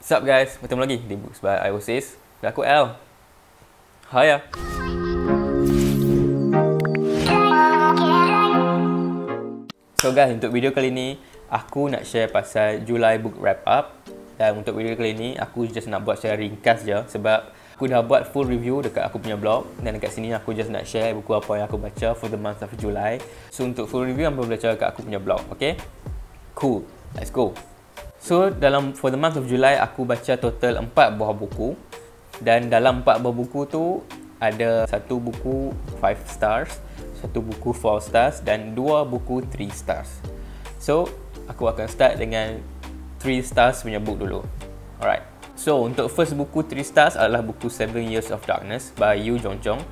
Sup guys, bertemu lagi di Books by IOSIS. Dan aku L. Hai ya. So guys, untuk video kali ni aku nak share pasal July book wrap up. Dan untuk video kali ni aku just nak buat secara ringkas je sebab aku dah buat full review dekat aku punya blog. Dan dekat sini aku just nak share buku apa yang aku baca for the month of July. So untuk full review apa boleh baca kat aku punya blog, okay? Cool, let's go. So for the month of July aku baca total 4 buah buku. Dan dalam 4 buah buku tu ada satu buku 5 stars, satu buku 4 stars dan 2 buku 3 stars. So aku akan start dengan 3 stars punya book dulu. Alright. So untuk first buku 3 stars adalah buku 7 Years of Darkness by Yu Jong-jong.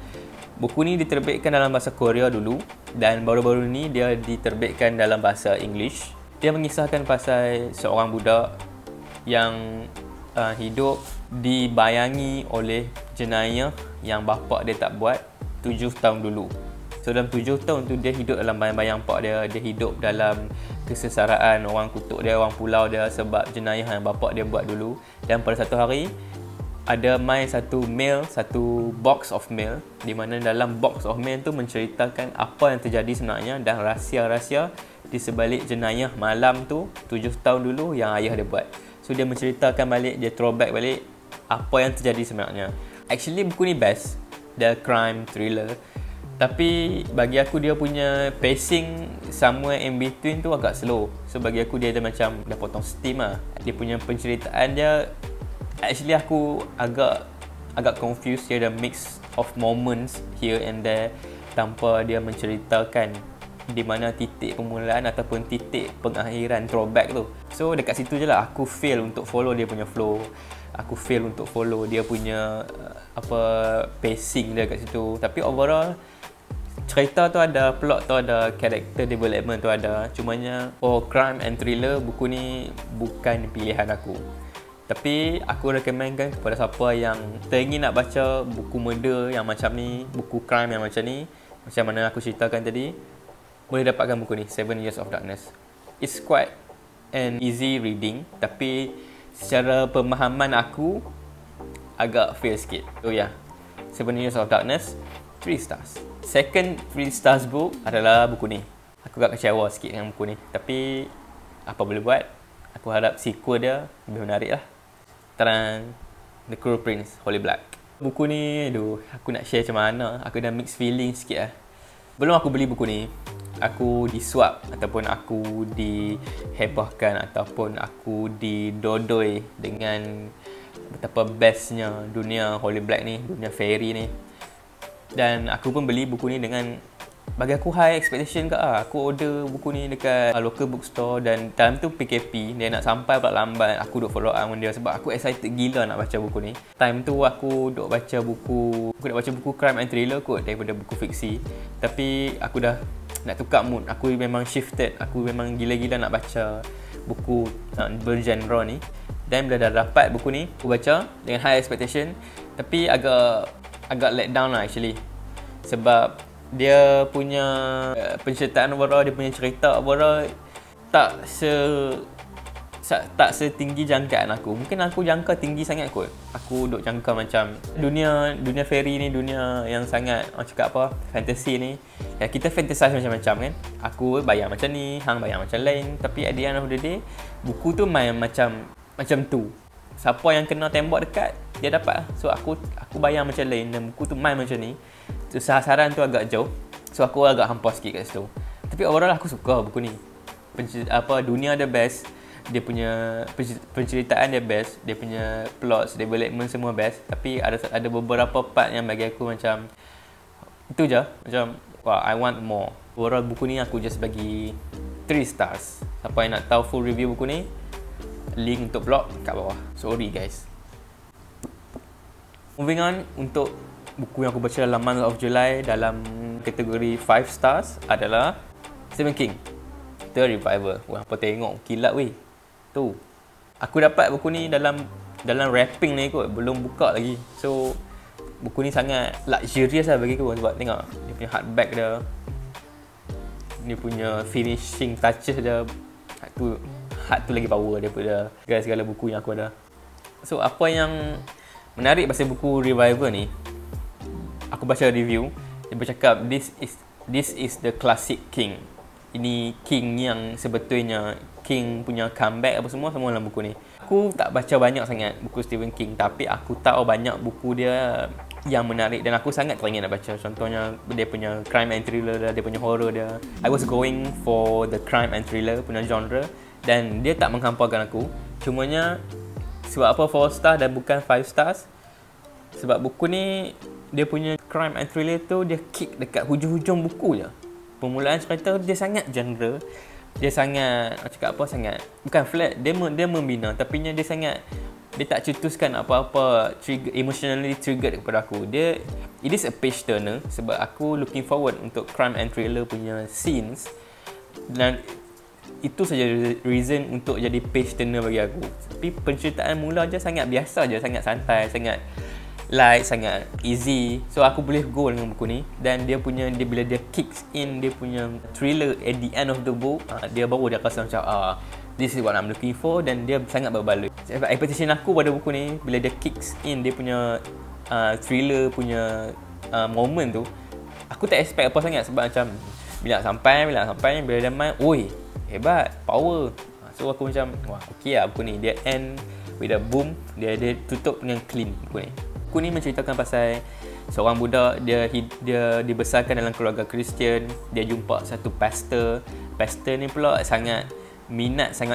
Buku ni diterbitkan dalam bahasa Korea dulu dan baru-baru ni dia diterbitkan dalam bahasa English. Dia mengisahkan pasal seorang budak yang hidup dibayangi oleh jenayah yang bapa dia tak buat 7 tahun dulu. So dalam 7 tahun tu dia hidup dalam bayang-bayang pak dia. Dia hidup dalam kesesaraan, orang kutuk dia, orang pulau dia sebab jenayah yang bapa dia buat dulu. Dan pada satu hari ada main satu mail, satu box of mail, di mana dalam box of mail tu menceritakan apa yang terjadi sebenarnya dan rahsia-rahsia di sebalik jenayah malam tu 7 tahun dulu yang ayah dia buat. So dia menceritakan balik, dia throwback balik apa yang terjadi sebenarnya. Actually buku ni best, dia crime thriller. Tapi bagi aku dia punya pacing somewhere in between tu agak slow. So bagi aku dia ada macam dah potong steam lah. Dia punya penceritaan dia, actually aku agak confused. Dia ada mix of moments here and there tanpa dia menceritakan di mana titik permulaan ataupun titik pengakhiran throwback tu. So dekat situ je lah aku fail untuk follow dia punya flow. Aku fail untuk follow dia punya pacing dia kat situ. Tapi overall cerita tu ada, plot tu ada, character development tu ada. Cumanya crime and thriller, buku ni bukan pilihan aku. Tapi aku recommendkan kepada siapa yang teringin nak baca buku murder yang macam ni, buku crime yang macam ni, macam mana aku ceritakan tadi, boleh dapatkan buku ni, 7 Years of Darkness. It's quite an easy reading, tapi secara pemahaman aku agak fail sikit. So yeah, 7 Years of Darkness, 3 stars. Second 3 stars book adalah buku ni. Aku agak kecewa sikit dengan buku ni, tapi apa boleh buat, aku harap sequel dia lebih menarik lah. Terang The Cruel Prince, Holy Black. Buku ni, aku nak share macam mana, aku dah mixed feeling sikit lah. Belum aku beli buku ni, aku disuap ataupun aku dihebahkan ataupun aku didodoi dengan betapa bestnya dunia Holy Black ni, dunia fairy ni. Dan aku pun beli buku ni dengan, bagi aku high expectation ke lah. Aku order buku ni dekat local bookstore dan time tu PKP, dia nak sampai pula lambat. Aku duk follow up dengan dia sebab aku excited gila nak baca buku ni. Time tu aku duk baca buku, aku nak baca buku crime and thriller kot daripada buku fiksi. Tapi aku dah nak tukar mood. Aku memang shifted. Aku memang gila-gila nak baca buku bergenre ni. Dan bila dah dapat buku ni, aku baca dengan high expectation. Tapi agak let down lah actually. Sebab dia punya penceritaan overall, dia punya cerita overall tak setinggi jangkaan aku. Mungkin aku jangka tinggi sangat kot. Aku duk jangka macam dunia fairy ni, dunia yang sangat orang cakap apa, fantasy ni. Ya, kita fantasize macam-macam kan. Aku bayang macam ni, hang bayang macam lain. Tapi at the end of the day, buku tu main macam tu. Siapa yang kena tembak dekat, dia dapat. So aku bayang macam lain dan buku tu main macam ni. So sasaran tu agak jauh. So aku agak hampa sikit kat situ. Tapi overall aku suka buku ni. Dunia dia best. Dia punya penceritaan dia best. Dia punya plots, development semua best. Tapi ada beberapa part yang bagi aku macam itu je. Macam I want more. Overall buku ni aku just bagi 3 stars. Siapa yang nak tahu full review buku ni, link untuk blog kat bawah. Sorry guys. Moving on, untuk buku yang aku baca dalam month of July dalam kategori 5 stars adalah Stephen King, The Revival. Wah, apa tengok kilat weh. Tu. Aku dapat buku ni dalam wrapping ni kot, belum buka lagi. So buku ni sangat luxurious lah bagi aku sebab tengok dia punya hardback dia. Dia punya finishing touches dia. Hard tu lagi power daripada segala buku yang aku ada. So apa yang menarik pasal buku Revival ni, aku baca review, dia bercakap this is the classic King. Ini King yang sebetulnya King punya comeback apa semua dalam buku ni. Aku tak baca banyak sangat buku Stephen King, tapi aku tahu banyak buku dia yang menarik dan aku sangat teringin nak baca. Contohnya dia punya crime and thriller dia punya horror dia. I was going for the crime and thriller punya genre dan dia tak menghamparkan aku. Cumanya sebab apa 4 star dan bukan 5 stars? Sebab buku ni dia punya crime and thriller tu dia kick dekat hujung-hujung buku je. Permulaan cerita dia sangat genre. Dia sangat cakap apa sangat bukan flat, dia membina tapi dia tak cetuskan apa-apa emotionally triggered kepada aku. It is a page turner sebab aku looking forward untuk crime and thriller punya scenes dan itu saja reason untuk jadi page turner bagi aku. Tapi penceritaan mula je sangat biasa je, sangat santai, sangat light, sangat easy. So aku boleh go dengan buku ni dan bila dia kicks in dia punya thriller at the end of the book, dia baru dia rasa macam this is what I'm looking for dan dia sangat berbaloi. Sebab expectation aku pada buku ni bila dia kicks in dia punya thriller punya moment tu, aku tak expect apa sangat sebab macam bila sampai bila dia main, oi hebat, power. So aku macam wah okey lah buku ni. Dia end with a boom, dia tutup dengan clean buku ni. Buku ni menceritakan pasal seorang budak, dia dibesarkan dalam keluarga Kristian. Dia jumpa satu pastor. Pastor ni pula sangat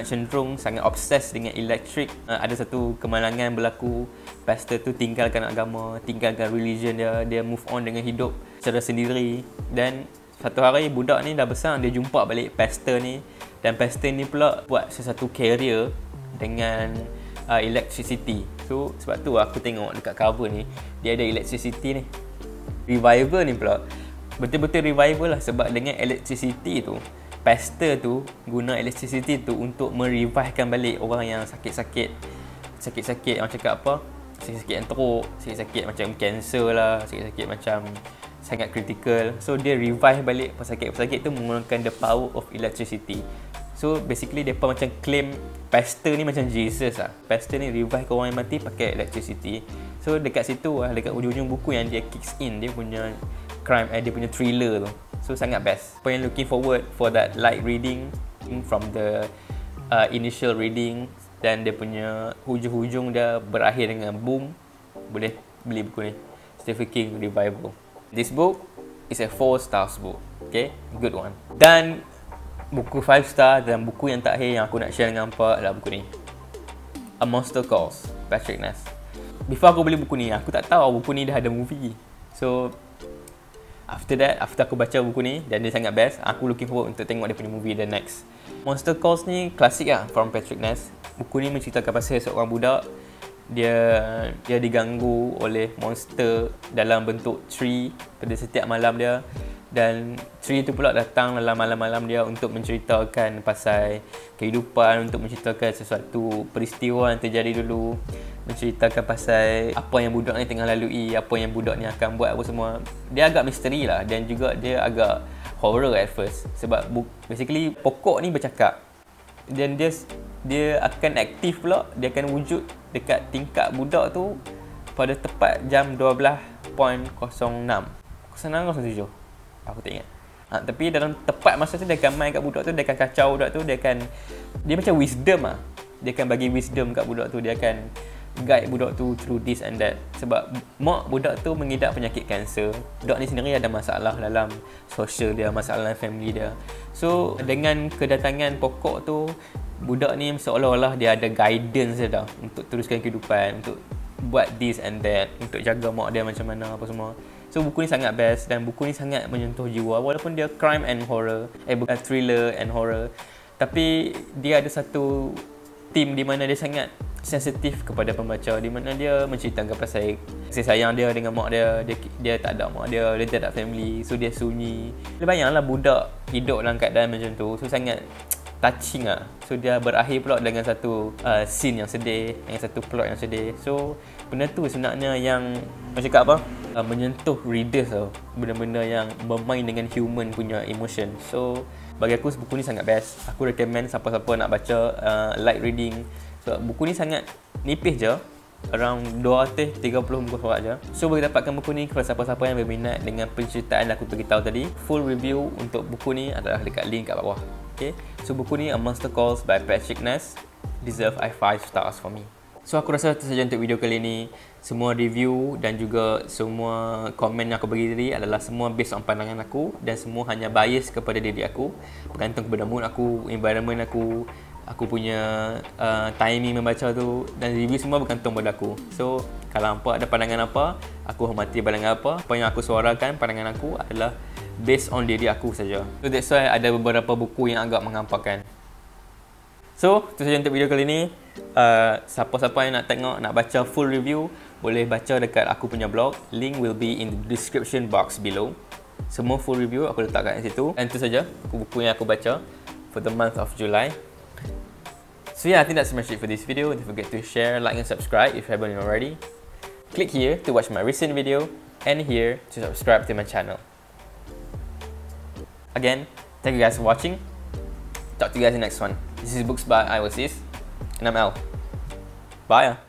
cenderung sangat obses dengan elektrik. Ada satu kemalangan berlaku. Pastor tu tinggalkan agama, tinggalkan religion dia move on dengan hidup secara sendiri. Dan satu hari budak ni dah besar, dia jumpa balik pastor ni dan pastor ni pula buat sesuatu career dengan electricity. So sebab tu aku tengok dekat cover ni dia ada electricity ni. Revival ni pula betul-betul revival lah sebab dengan electricity tu, pastor tu guna electricity tu untuk merevivkan balik orang yang sakit-sakit macam cakap apa, sakit-sakit yang teruk, sakit-sakit macam cancer lah, sakit-sakit macam sangat critical. So dia revive balik pesakit-pesakit tu menggunakan the power of electricity. So basically depa macam claim pastor ni macam Jesus lah. Pastor ni revive orang yang mati pakai electricity. So dekat situ lah, dekat ujung-ujung buku yang dia kicks in dia punya crime, dia punya thriller tu. So sangat best. Apa yang looking forward for that light reading from the initial reading dan dia punya hujung-hujung dia berakhir dengan boom, boleh beli buku ni, Stephen King Revival. This book is a 4 stars book. Okay, good one. Dan buku 5 star dan buku yang terakhir yang aku nak share dengan hampa adalah buku ni, A Monster Calls, Patrick Ness. Before aku beli buku ni, aku tak tahu buku ni dah ada movie. So after aku baca buku ni dan dia sangat best, aku looking forward untuk tengok dia punya movie the next. Monster Calls ni klasik lah from Patrick Ness. Buku ni menceritakan pasal seorang budak, dia diganggu oleh monster dalam bentuk tree pada setiap malam dia. Dan tree tu pula datang dalam malam-malam dia untuk menceritakan pasal kehidupan, untuk menceritakan sesuatu peristiwa yang terjadi dulu, menceritakan pasal apa yang budak ni tengah lalui, apa yang budak ni akan buat, apa semua. Dia agak misteri lah dan juga dia agak horror at first sebab basically pokok ni bercakap dan dia akan aktif pula, dia akan wujud dekat tingkap budak tu pada tepat jam 12.06 07. Aku tak ingat. Tapi dalam tepat masa tu dia akan main kat budak tu, dia akan kacau budak tu, dia macam wisdom lah. Dia akan bagi wisdom kat budak tu, dia akan guide budak tu through this and that. Sebab mak budak tu mengidap penyakit kanser. Budak ni sendiri ada masalah dalam sosial dia, masalah dalam family dia. So dengan kedatangan pokok tu, budak ni seolah-olah dia ada guidance dia dah untuk teruskan kehidupan, untuk buat this and that, untuk jaga mak dia macam mana apa semua. So buku ni sangat best dan buku ni sangat menyentuh jiwa walaupun dia crime and horror, bukan thriller and horror, tapi dia ada satu theme di mana dia sangat sensitif kepada pembaca, di mana dia menceritakan pasal kasih sayang dia dengan mak dia tak ada mak dia tak ada family, so dia sunyi. Bayanglah budak hidup dalam keadaan macam tu, so sangat touching lah. So dia berakhir pula dengan satu scene yang sedih, dengan satu plot yang sedih. So benda tu sebenarnya yang macam cakap apa, menyentuh readers tau, benda-benda yang bermain dengan human punya emotion. So bagi aku buku ni sangat best. Aku recommend siapa-siapa nak baca light reading. So buku ni sangat nipis je around 230 muka surat je. So boleh dapatkan buku ni kepada siapa-siapa yang berminat dengan penceritaan aku beritahu tadi. Full review untuk buku ni adalah dekat link kat bawah. Okay, so buku ni A Monster Calls by Patrick Ness deserve 5 stars for me. So aku rasa itu sahaja untuk video kali ni. Semua review dan juga semua komen yang aku bagi tadi adalah semua based on pandangan aku dan semua hanya bias kepada diri aku, bergantung kepada mood aku, environment aku punya timing membaca tu, dan review semua bergantung pada aku. So kalau hampa ada pandangan apa, aku hormati pandangan apa yang aku suarakan, pandangan aku adalah based on diri aku saja. So that's why ada beberapa buku yang agak mengampakan. So itu saja untuk video kali ni. Siapa-siapa yang nak tengok, nak baca full review, boleh baca dekat aku punya blog. Link will be in the description box below. Semua full review aku letakkan di situ. Dan itu saja buku yang aku baca for the month of July. So yeah, I think that's much it for this video. Don't forget to share, like and subscribe if you haven't already. Click here to watch my recent video and here to subscribe to my channel. Again, thank you guys for watching. Talk to you guys in the next one. This is Books by Iwasis, and I'm Al. Bye.